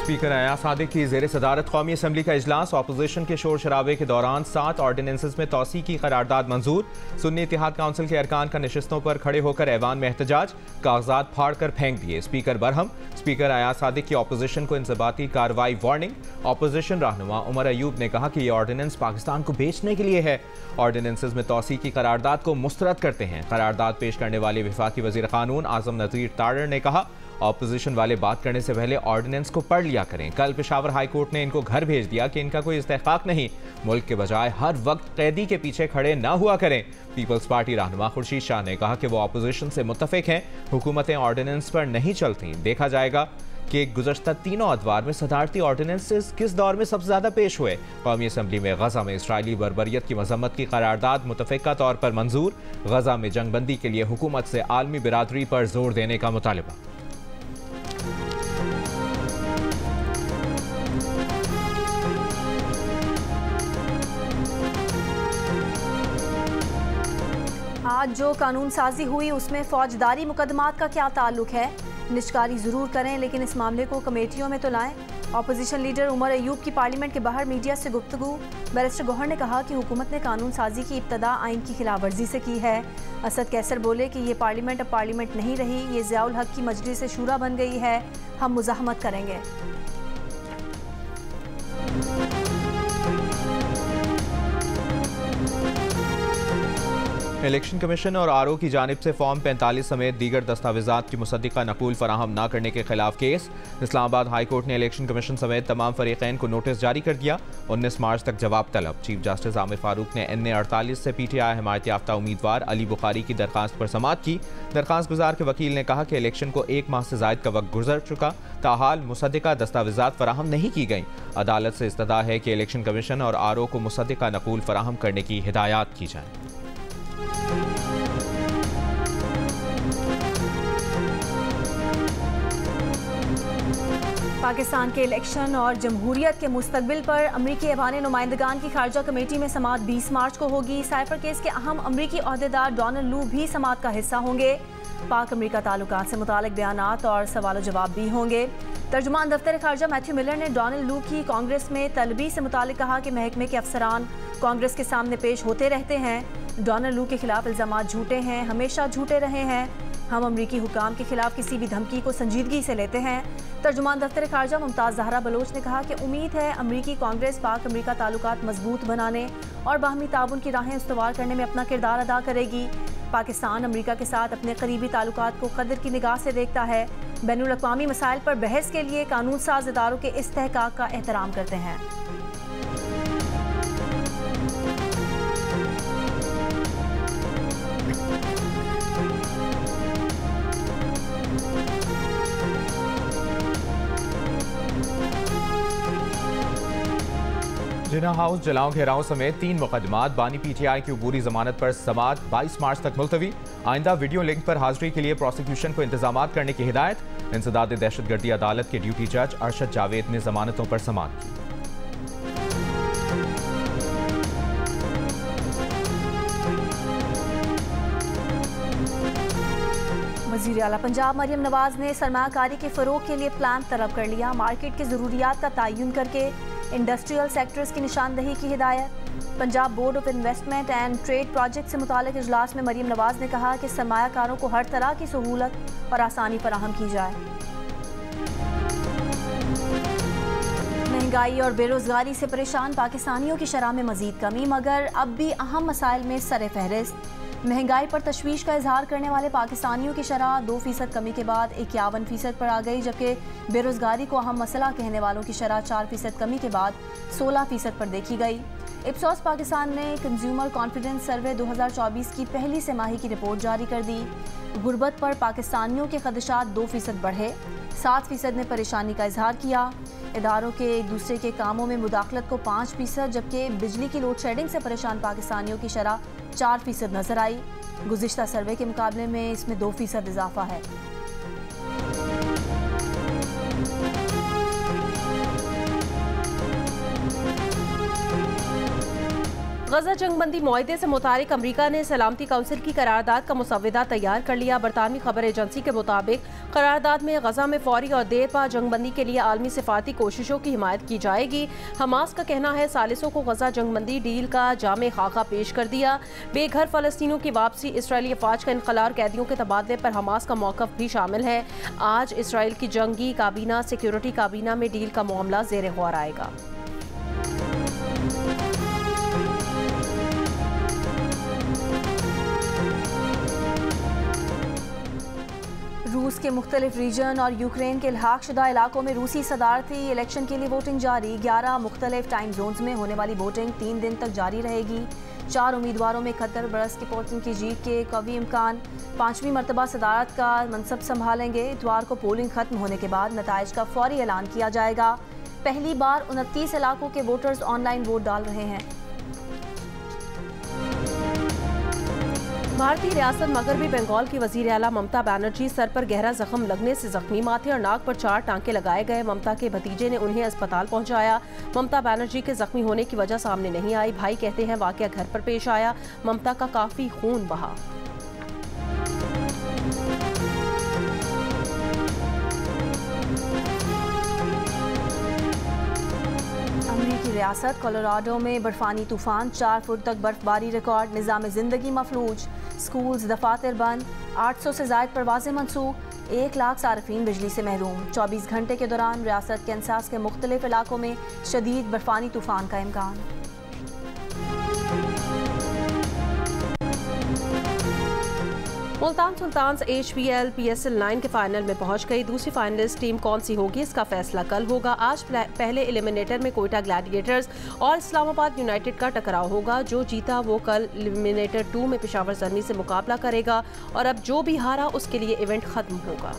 Speaker Ayaz Sadiq की ज़ेर सदारत कौमी असम्बली का इजलास। अपोजिशन के शोर शराबे के दौरान 7 ऑर्डिनेंसेस में तौसी की करारदाद मंजूर। सुन्नी इत्तेहाद काउंसिल के अरकान का नशिस्तों पर खड़े होकर ऐवान में एहतजाज, कागजात फाड़ कर फेंक दिए। स्पीकर बरहम। स्पीकर अयाज सादिक की अपोजिशन को इंजबाती कार्रवाई वार्निंग। अपोजिशन रहनुमा उमर अयूब ने कहा कि ये ऑर्डिनेंस पाकिस्तान को बेचने के लिए है। ऑर्डिनेंसेस में तौसी की करारदाद को मुस्तरद करते हैं। करारदाद पेश करने वाले वफाकी वज़ीर कानून आज़म नज़ीर तारड़ ने कहा, ऑपोजिशन वाले बात करने से पहले ऑर्डिनेंस को पढ़ लिया करें। कल पेशावर हाई कोर्ट ने इनको घर भेज दिया कि इनका कोई इस्तेहकाक नहीं, मुल्क के बजाय हर वक्त कैदी के पीछे खड़े ना हुआ करें। पीपल्स पार्टी रहनुमा खुर्शीद शाह ने कहा कि वो ऑपोजिशन से मुत्तफिक हैं, हुकूमतें ऑर्डिनेंस पर नहीं चलती। देखा जाएगा कि गुज़श्ता तीनों अदवार में सदारती ऑर्डिनेंसेस किस दौर में सबसे ज़्यादा पेश हुए। कौमी असम्बली में गजा में इसराइली बर्बरियत की मजम्मत की करारदाद मुतफ़िका तौर पर मंजूर। गजा में जंगबंदी के लिए हुकूमत से आलमी बिरादरी पर जोर देने का मुतालबा। आज जो कानून साजी हुई उसमें फौजदारी मुकदमात का क्या ताल्लुक है? निष्कारी ज़रूर करें लेकिन इस मामले को कमेटियों में तो लाएं। अपोजिशन लीडर उमर अयूब की पार्लियामेंट के बाहर मीडिया से गुफ्तगू। बैरिस्टर गौहर ने कहा कि हुकूमत ने कानून साजी की इब्तदा आइन की खिलाफ वर्जी से की है। असद कैसर बोले कि ये पार्लियामेंट अब पार्लियामेंट नहीं रही, ये ज़ियाउल हक की मजलिस से शूरा बन गई है, हम मुज़ाहमत करेंगे। इलेक्शन कमीशन और आरओ की जानिब से फॉर्म 45 समेत दीगर दस्तावेजात की मुसद्दिका नकूल फराहम न करने के खिलाफ केस। इस्लामाबाद हाई कोर्ट ने इलेक्शन कमीशन समेत तमाम फरीकैन को नोटिस जारी कर दिया। 19 मार्च तक जवाब तलब। चीफ जस्टिस आमिर फारूक ने NA 48 से PTI हिमायत याफ्ता उम्मीदवार अली बुखारी की दरखास्त पर समाअत की। दरखास्त गुजार के वकील ने कहा कि इलेक्शन को 1 माह से जायद का वक्त गुजर चुका, ताहाल मुसद्दिका दस्तावेजात फराहम नहीं की गई। अदालत से इस्तदा है कि इलेक्शन कमीशन और आरओ को मुसद्दिका नकूल फराहम करने की हिदायत की जाए। पाकिस्तान के इलेक्शन और जमहूरियत के मुस्तकबिल पर अमरीकी ऐवान नुमाइंदगान की खारजा कमेटी में समाअत 20 मार्च को होगी। साइफर केस के अहम अमरीकी ओहदेदार डोनाल्ड लू भी समाअत का हिस्सा होंगे। पाक अमरीका ताल्लुकात से मुतालिक बयानात और सवाल जवाब भी होंगे। तर्जुमान दफ्तर खारजा मैथ्यू मिलर ने डोनाल्ड लू की कांग्रेस में तलबी से मुतालिक कहा कि महकमे के अफसरान कांग्रेस के सामने पेश होते रहते हैं। डोनाल्ड लू के खिलाफ इल्जामात झूठे हैं, हमेशा झूठे रहे हैं। हम अमरीकी हुकाम के खिलाफ किसी भी धमकी को संजीदगी से लेते हैं। तर्जुमान दफ्तर खारजा मुमताज़ ज़हरा बलोच ने कहा कि उम्मीद है अमरीकी कांग्रेस पाक अमरीका ताल्लुकात मजबूत बनाने और बाहमी ताउन की राहें इस्तवार करने में अपना किरदार अदा करेगी। पाकिस्तान अमरीका के साथ अपने करीबी ताल्लुकात को कदर की निगाह से देखता है। बैनुल अक़वामी मसाइल पर बहस के लिए कानून साज इदारों के इस्तेहकाक का एहतराम करते हैं। जिना हाउस जलाओं घेराव समेत 3 मुकदमात। बानी PTI की अबूरी जमानत पर समाअत 22 मार्च तक मुलतवी। आइंदा वीडियो लिंक पर हाजिरी के लिए प्रोसिक्यूशन को इंतजामात करने की हिदायत। इंसदाद दहशतगर्दी अदालत के ड्यूटी जज अरशद जावेद ने जमानतों पर समाअत की। वज़ीर आला पंजाब मरियम नवाज ने सरमायाकारी के फ़रोग के लिए प्लान तलब कर लिया। मार्केट के ज़रूरियात का तयन करके इंडस्ट्रियल सेक्टर्स की निशानदही की हिदायत। Punjab board of investment and trade project से मुतालिक इजलास में मरियम नवाज ने कहा कि सरमायाकारों को हर तरह की सहूलत और आसानी फराहम की जाए। महंगाई और बेरोजगारी से परेशान पाकिस्तानियों की शरह में मजीद कमी, मगर अब भी अहम मसाइल में सरे फहरिस्त। महंगाई पर तशवीश का इजहार करने वाले पाकिस्तानियों की शरह 2% कमी के बाद 51% पर आ गई, जबकि बेरोजगारी को अहम मसला कहने वालों की शरह 4% कमी के बाद 16% पर देखी गई। इप्सोस पाकिस्तान ने कंज्यूमर कॉन्फिडेंस सर्वे 2024 की पहली तिमाही की रिपोर्ट जारी कर दी। गुर्बत पर पाकिस्तानियों के खदशात 2% बढ़े, 7% ने परेशानी का इजहार किया। इदारों के एक दूसरे के कामों में मुदाखलत को 5%, जबकि बिजली की लोड शेडिंग से परेशान पाकिस्तानियों की शरह 4% नजर आई। गुज़िश्ता सर्वे के मुकाबले में इसमें 2% इजाफा है। गजा जंगबंदी मुआहदे से मुतालिक अमरीका ने सलामती काउंसिल की करारदाद का मुसव्वदा तैयार कर लिया। बरतानवी खबर एजेंसी के मुताबिक करारदाद में गजा में फौरी और देर पा जंगबंदी के लिए आलमी सिफारती कोशिशों की हिमायत की जाएगी। हमास का कहना है सालिसों को गजा जंगबंदी डील का जामे खाका पेश कर दिया। बेघर फलस्तीनियों की वापसी, इसराइली अफवाज का इनखला और कैदियों के तबादले पर हमास का मौक़िफ़ भी शामिल है। आज इसराइल की जंगी काबीना सिक्योरिटी काबीना में डील का मामला ज़ेर गौर आएगा। रूस के मुख्तलिफ रीजन और यूक्रेन के इल्हाक शुदा इलाकों में रूसी सदारती इलेक्शन के लिए वोटिंग जारी। 11 मुख्तलिफ टाइम जोन्स में होने वाली वोटिंग 3 दिन तक जारी रहेगी। 4 उम्मीदवारों में 71 बरस की पोलिंग की जीत के कवी इम्कान। 5वीं मरतबा सदारत का मनसब संभालेंगे। इतवार को पोलिंग खत्म होने के बाद नताइज का फौरी ऐलान किया जाएगा। पहली बार 29 इलाकों के वोटर्स ऑनलाइन वोट डाल रहे हैं। भारतीय रियासत मगरबी बंगाल की वजीर आला ममता बनर्जी सर पर गहरा जख्म लगने से जख्मी, माथे और नाक पर 4 टांके लगाए गए। ममता के भतीजे ने उन्हें अस्पताल पहुंचाया। ममता बनर्जी के जख्मी होने की वजह सामने नहीं आई। भाई कहते हैं वाकया घर पर पेश आया। ममता का काफी खून बहा। अमेरिकी रियासत कोलोराडो में बर्फानी तूफान, 4 फुट तक बर्फबारी रिकॉर्ड। निज़ाम ज़िंदगी मफलूज, स्कूल्स दफातर बंद, 800 से ज़ायद परवाज़ें मनसूख, 1 लाख सार्फिन बिजली से महरूम। 24 घंटे के दौरान रियासत के कैंसास के मुख्तलिफ इलाकों में शदीद बर्फानी तूफान का इम्कान। मुल्तान सुल्तान्स HPL PSL 9 के फाइनल में पहुंच गई। दूसरी फाइनलिस्ट टीम कौन सी होगी इसका फैसला कल होगा। आज पहले एलिमिनेटर में कोयटा ग्लैडिएटर्स और इस्लामाबाद यूनाइटेड का टकराव होगा। जो जीता वो कल एलिमिनेटर 2 में पेशावर ज़र्मी से मुकाबला करेगा और अब जो भी हारा उसके लिए इवेंट खत्म होगा।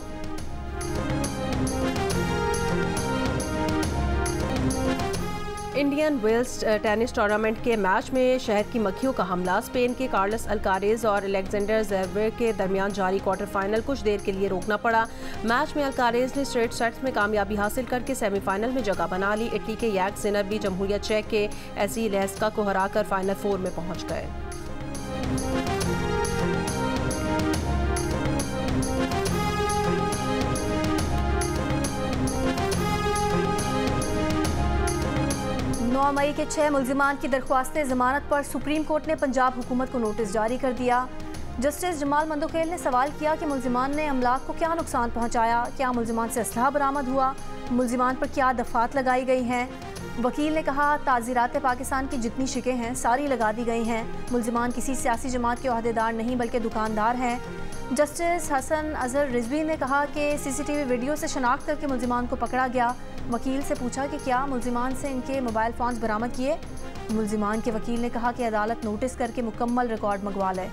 इंडियन वेल्स टेनिस टूर्नामेंट के मैच में शहद की मक्खियों का हमला। स्पेन के कार्लोस अल्कारेज और अलेक्जेंडर ज़्वेरेव के दरमियान जारी क्वार्टर फाइनल कुछ देर के लिए रोकना पड़ा। मैच में अल्कारेज ने स्ट्रेट सेट्स में कामयाबी हासिल करके सेमीफाइनल में जगह बना ली। इटली के याक सिनर भी जमहूरियत चेक के एसी लेस्का को हराकर फाइनल 4 में पहुंच गए। मई के 6 मुल्जिमान की दरख्वास्त जमानत पर सुप्रीम कोर्ट ने पंजाब हुकूमत को नोटिस जारी कर दिया। जस्टिस जमाल मंदोखेल ने सवाल किया कि मुल्जिमान ने अमलाक को क्या नुकसान पहुंचाया, क्या मुल्जिमान से असलहा बरामद हुआ, मुल्जिमान पर क्या दफात लगाई गई हैं। वकील ने कहा ताज़ीरात पाकिस्तान की जितनी शिकें हैं सारी लगा दी गई हैं। मुल्जिमान किसी सियासी जमात के ओहदेदार नहीं बल्कि दुकानदार हैं। जस्टिस हसन अजहर रिजवी ने कहा कि CCTV वीडियो से शनाख्त करके मुल्जिमान को पकड़ा गया। वकील से पूछा कि क्या मुल्जिमान से इनके मोबाइल फ़ोन्स बरामद किए। मुल्जिमान के वकील ने कहा कि अदालत नोटिस करके मुकम्मल रिकॉर्ड मंगवा ले।